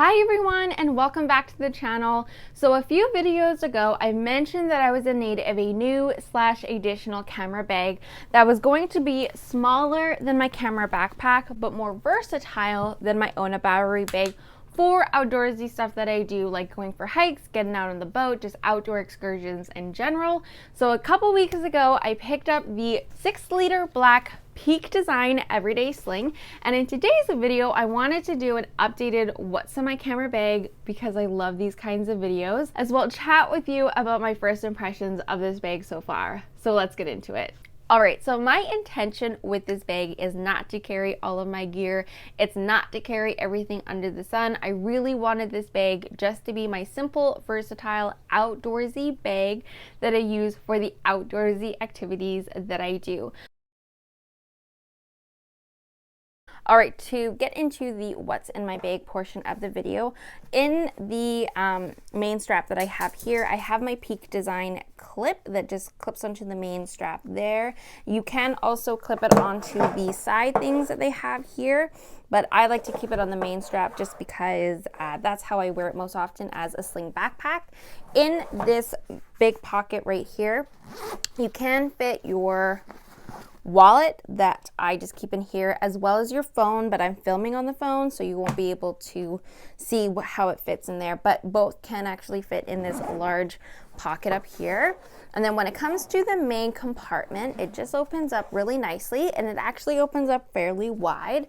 Hi everyone and welcome back to the channel. So a few videos ago I mentioned that I was in need of a new / additional camera bag that was going to be smaller than my camera backpack but more versatile than my Ona battery bag for outdoorsy stuff that I do, like going for hikes, getting out on the boat, just outdoor excursions in general. So a couple weeks ago I picked up the 6-liter black Peak Design Everyday Sling, and in today's video I wanted to do an updated what's in my camera bag because I love these kinds of videos, as well chat with you about my first impressions of this bag so far. So let's get into it. Alright, so my intention with this bag is not to carry all of my gear. It's not to carry everything under the sun. I really wanted this bag just to be my simple, versatile, outdoorsy bag that I use for the outdoorsy activities that I do. Alright, to get into the what's in my bag portion of the video, in the main strap that I have here, I have my Peak Design clip that just clips onto the main strap there. You can also clip it onto the side things that they have here, but I like to keep it on the main strap just because that's how I wear it most often as a sling backpack. In this big pocket right here, you can fit your wallet that I just keep in here, as well as your phone, but I'm filming on the phone so you won't be able to see how it fits in there, but both can actually fit in this large pocket up here. And then when it comes to the main compartment, it just opens up really nicely, and it actually opens up fairly wide.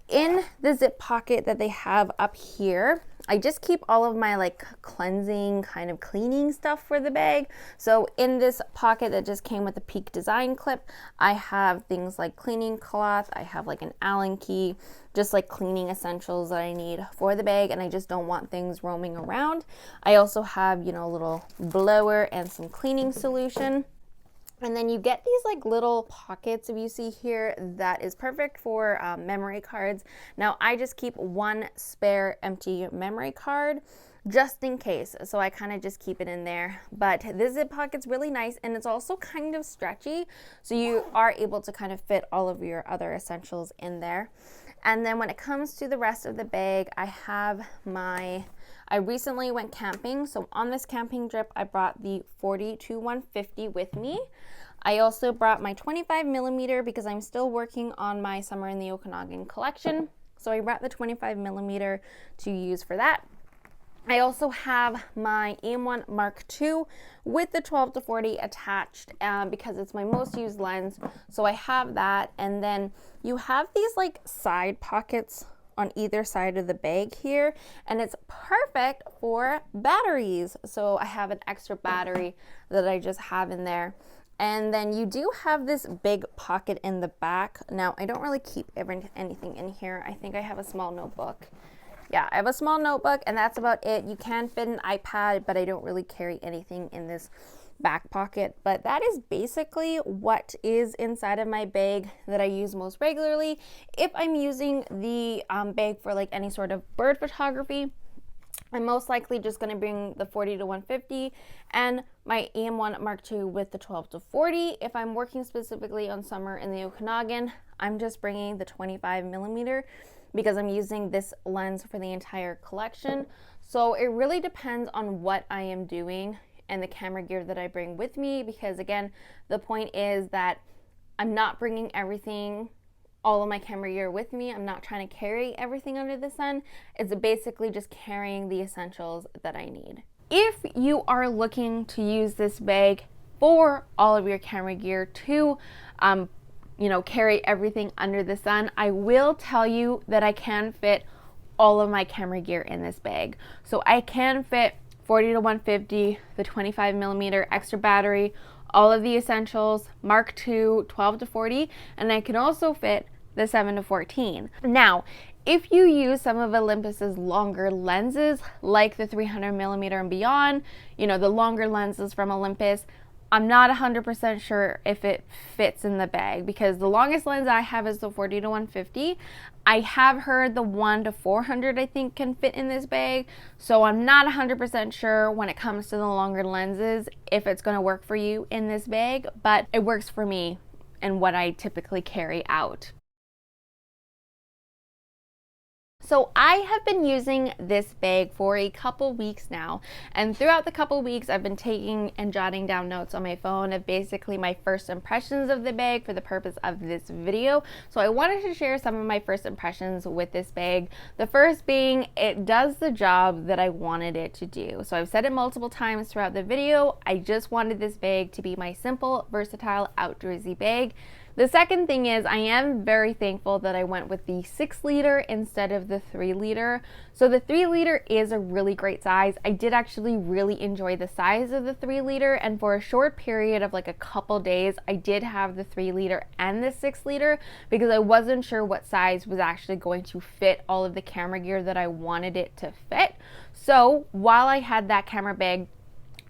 In the zip pocket that they have up here, I just keep all of my like cleansing kind of cleaning stuff for the bag. So in this pocket that just came with the Peak Design clip, I have things like cleaning cloth, I have like an Allen key, just like cleaning essentials that I need for the bag, and I just don't want things roaming around. I also have, you know, a little blower and some cleaning solution. And then you get these like little pockets, if you see here, that is perfect for memory cards. Now I just keep one spare empty memory card just in case, so I kind of just keep it in there. But this zip pocket's really nice, and it's also kind of stretchy, so you are able to kind of fit all of your other essentials in there. And then when it comes to the rest of the bag, I recently went camping, so on this camping trip I brought the 40-150 with me. I also brought my 25mm because I'm still working on my Summer in the Okanagan collection, so I brought the 25mm to use for that. I also have my EM1 Mark II with the 12-40 attached because it's my most used lens, so I have that. And then you have these like side pockets on either side of the bag here, and it's perfect for batteries. So I have an extra battery that I just have in there. And then you do have this big pocket in the back. Now I don't really keep anything in here. I think I have a small notebook. Yeah, I have a small notebook, and that's about it. You can fit an iPad, but I don't really carry anything in this back pocket. But that is basically what is inside of my bag that I use most regularly. If I'm using the bag for like any sort of bird photography, I'm most likely just going to bring the 40-150 and my EM1 Mark II with the 12-40. If I'm working specifically on Summer in the Okanagan, I'm just bringing the 25mm because I'm using this lens for the entire collection. So it really depends on what I am doing and the camera gear that I bring with me, because again, the point is that I'm not bringing all of my camera gear with me. I'm not trying to carry everything under the sun. It's basically just carrying the essentials that I need. If you are looking to use this bag for all of your camera gear to carry everything under the sun, I will tell you that I can fit all of my camera gear in this bag. So I can fit 40-150, the 25mm extra battery, all of the essentials, Mark II, 12-40, and I can also fit the 7-14. Now, if you use some of Olympus's longer lenses, like the 300mm and beyond, the longer lenses from Olympus, I'm not 100% sure if it fits in the bag, because the longest lens I have is the 40-150. I have heard the 1-400 I think can fit in this bag, so I'm not 100% sure when it comes to the longer lenses if it's going to work for you in this bag, but it works for me and what I typically carry out. So I have been using this bag for a couple weeks now, and throughout the couple weeks I've been taking and jotting down notes on my phone of basically my first impressions of the bag for the purpose of this video. So I wanted to share some of my first impressions with this bag. The first being, it does the job that I wanted it to do. So I've said it multiple times throughout the video, I just wanted this bag to be my simple, versatile, outdoorsy bag. The second thing is I am very thankful that I went with the 6-liter instead of the 3-liter. So the 3-liter is a really great size. I did actually really enjoy the size of the 3-liter, and for a short period of like a couple days, I did have the 3-liter and the 6-liter because I wasn't sure what size was actually going to fit all of the camera gear that I wanted it to fit. So while I had that camera bag,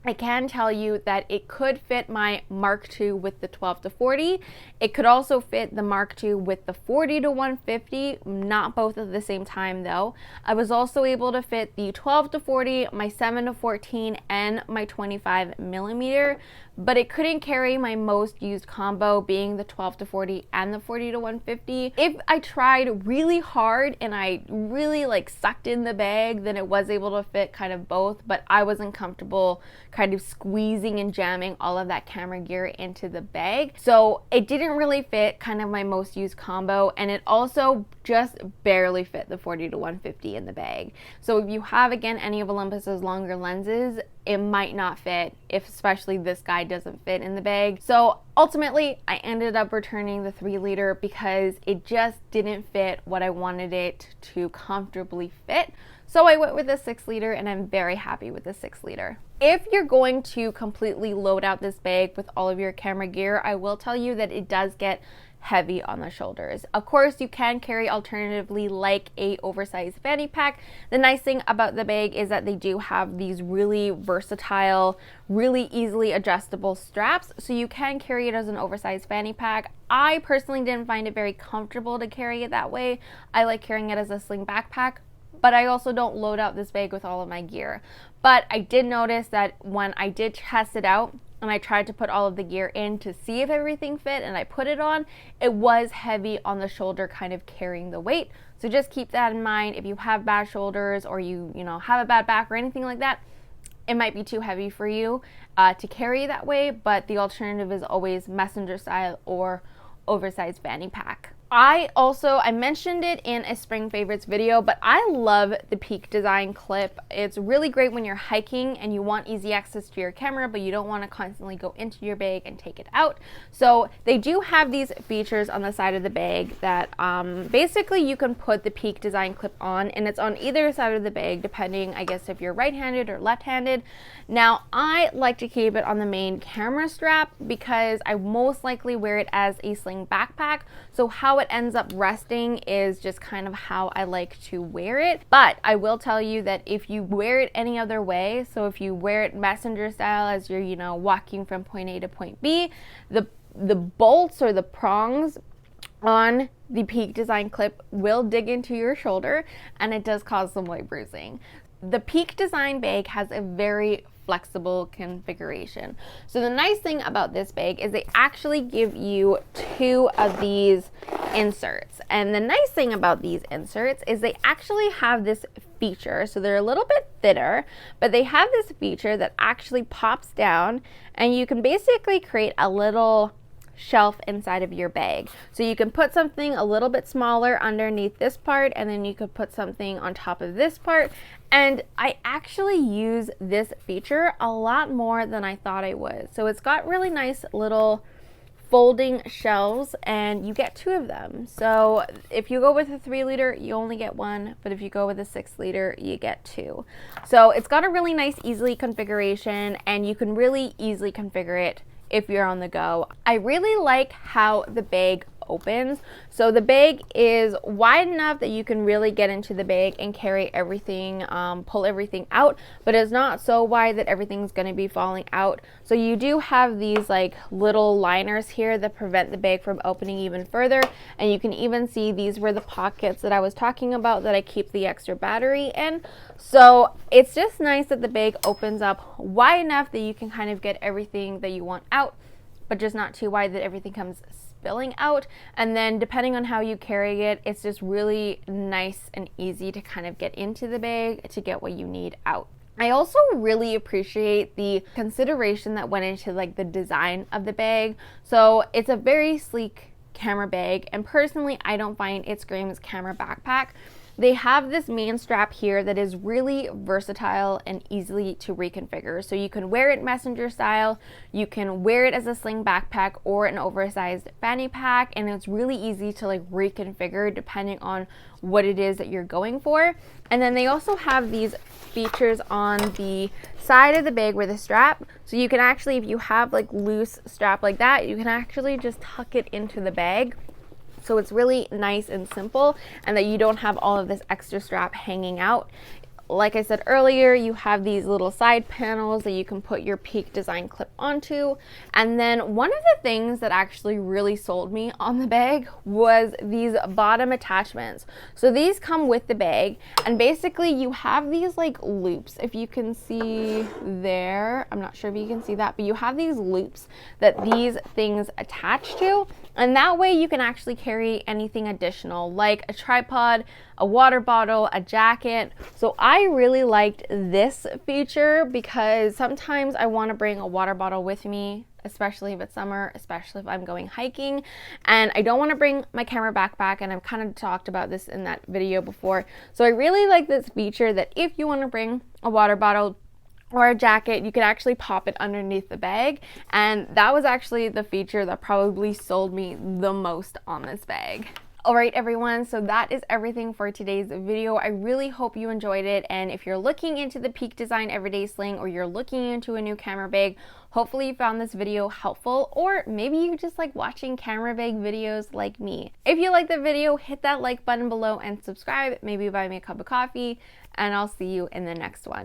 I can tell you that it could fit my Mark II with the 12-40. It could also fit the Mark II with the 40-150, not both at the same time though. I was also able to fit the 12-40, my 7-14, and my 25mm, but it couldn't carry my most used combo being the 12-40 and the 40-150. If I tried really hard and I really like sucked in the bag, then it was able to fit kind of both, but I wasn't comfortable kind of squeezing and jamming all of that camera gear into the bag. So it didn't really fit kind of my most used combo, and it also just barely fit the 40-150 in the bag. So if you have, again, any of Olympus's longer lenses, it might not fit, if especially this guy doesn't fit in the bag. So ultimately, I ended up returning the 3-liter because it just didn't fit what I wanted it to comfortably fit. So I went with the 6-liter, and I'm very happy with the 6-liter. If you're going to completely load out this bag with all of your camera gear, I will tell you that it does get heavy on the shoulders. Of course, you can carry alternatively like a oversized fanny pack. The nice thing about the bag is that they do have these really versatile, really easily adjustable straps, so you can carry it as an oversized fanny pack. I personally didn't find it very comfortable to carry it that way. I like carrying it as a sling backpack, but I also don't load out this bag with all of my gear. But I did notice that when I did test it out and I tried to put all of the gear in to see if everything fit and I put it on, it was heavy on the shoulder, kind of carrying the weight. So just keep that in mind. If you have bad shoulders or you have a bad back or anything like that, it might be too heavy for you to carry that way, but the alternative is always messenger style or oversized fanny pack. I mentioned it in a spring favorites video, but I love the Peak Design clip. It's really great when you're hiking and you want easy access to your camera, but you don't want to constantly go into your bag and take it out. So they do have these features on the side of the bag that basically you can put the Peak Design clip on, and it's on either side of the bag, depending, I guess, if you're right-handed or left-handed. Now, I like to keep it on the main camera strap because I most likely wear it as a sling backpack. So how it ends up resting is just kind of how I like to wear it. But I will tell you that if you wear it any other way, so if you wear it messenger style as you're, walking from point A to point B, the bolts or the prongs on the Peak Design clip will dig into your shoulder, and it does cause some light bruising. The Peak Design bag has a very flexible configuration. So the nice thing about this bag is they actually give you 2 of these inserts. And the nice thing about these inserts is they actually have this feature. So they're a little bit thinner, but they have this feature that actually pops down, and you can basically create a little shelf inside of your bag. So you can put something a little bit smaller underneath this part, and then you could put something on top of this part. And I actually use this feature a lot more than I thought I would. So it's got really nice little folding shelves, and you get 2 of them. So if you go with a 3-liter, you only get 1, but if you go with a 6-liter, you get 2. So it's got a really nice easily configuration, and you can really easily configure it if you're on the go. I really like how the bag opens. So the bag is wide enough that you can really get into the bag and carry everything, pull everything out, but it's not so wide that everything's going to be falling out. So you do have these like little liners here that prevent the bag from opening even further, and you can even see these were the pockets that I was talking about that I keep the extra battery in. So it's just nice that the bag opens up wide enough that you can kind of get everything that you want out, but just not too wide that everything comes spilling out. And then depending on how you carry it, it's just really nice and easy to kind of get into the bag to get what you need out. I also really appreciate the consideration that went into like the design of the bag. So it's a very sleek camera bag, and personally I don't find it screams camera backpack. They have this main strap here that is really versatile and easily to reconfigure. So you can wear it messenger style, you can wear it as a sling backpack or an oversized fanny pack, and it's really easy to like reconfigure depending on what it is that you're going for. And then they also have these features on the side of the bag with a strap. So you can actually, if you have like loose strap like that, you can actually just tuck it into the bag. So it's really nice and simple, and that you don't have all of this extra strap hanging out. Like I said earlier, you have these little side panels that you can put your Peak design clip onto. And then one of the things that actually really sold me on the bag was these bottom attachments. So these come with the bag, and basically you have these like loops. If you can see there, I'm not sure if you can see that, but you have these loops that these things attach to. And that way you can actually carry anything additional, like a tripod, a water bottle, a jacket. So I really liked this feature because sometimes I want to bring a water bottle with me, especially if it's summer, especially if I'm going hiking, and I don't want to bring my camera backpack, and I've kind of talked about this in that video before. So I really like this feature that if you want to bring a water bottle or a jacket, you can actually pop it underneath the bag. And that was actually the feature that probably sold me the most on this bag. Alright everyone, so that is everything for today's video. I really hope you enjoyed it, and if you're looking into the Peak Design Everyday Sling, or you're looking into a new camera bag, hopefully you found this video helpful, or maybe you just like watching camera bag videos like me. If you like the video, hit that like button below and subscribe, maybe buy me a cup of coffee, and I'll see you in the next one.